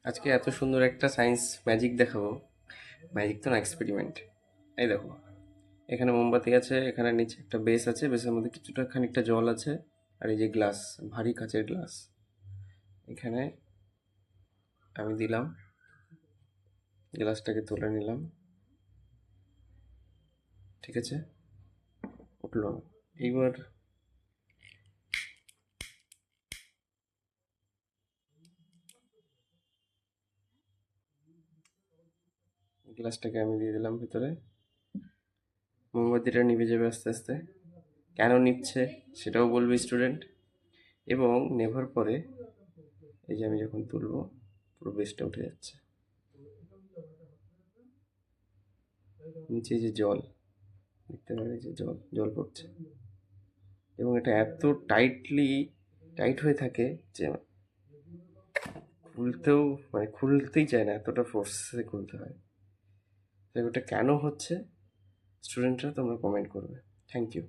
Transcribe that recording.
আজকে এত সুন্দর একটা সায়েন্স ম্যাজিক দেখাবো। ম্যাজিক তো না, এক্সপেরিমেন্ট। এই দেখো, এখানে মোমবাতি আছে, এখানে নিচে একটা বেস আছে, বেসের মধ্যে কিছুটা খানিকটা জল আছে, আর এই যে গ্লাস, ভারী কাচের গ্লাস। এখানে আমি দিলাম, গ্লাসটাকে তুলে নিলাম, ঠিক আছে, উঠলো না। এইবার গ্লাসটাকে আমি দিয়ে দিলাম ভিতরে, মোমবাতিটা নিভে যাবে আস্তে আস্তে। কেন নিচ্ছে সেটাও বলবে স্টুডেন্ট। এবং নেভার পরে এই যে আমি যখন তুলবো, পুরো বেসটা উঠে যাচ্ছে, নিচে যে জল দেখতে পাবে, যে জল জল পড়ছে। এবং এটা এত টাইট হয়ে থাকে যে খুলতেও, মানে খুলতেই চায় না, এতটা ফোর্সে খুলতে হয়। তাই ওটা কেন হচ্ছে, স্টুডেন্টরা তোমরা কমেন্ট করবে। Thank you.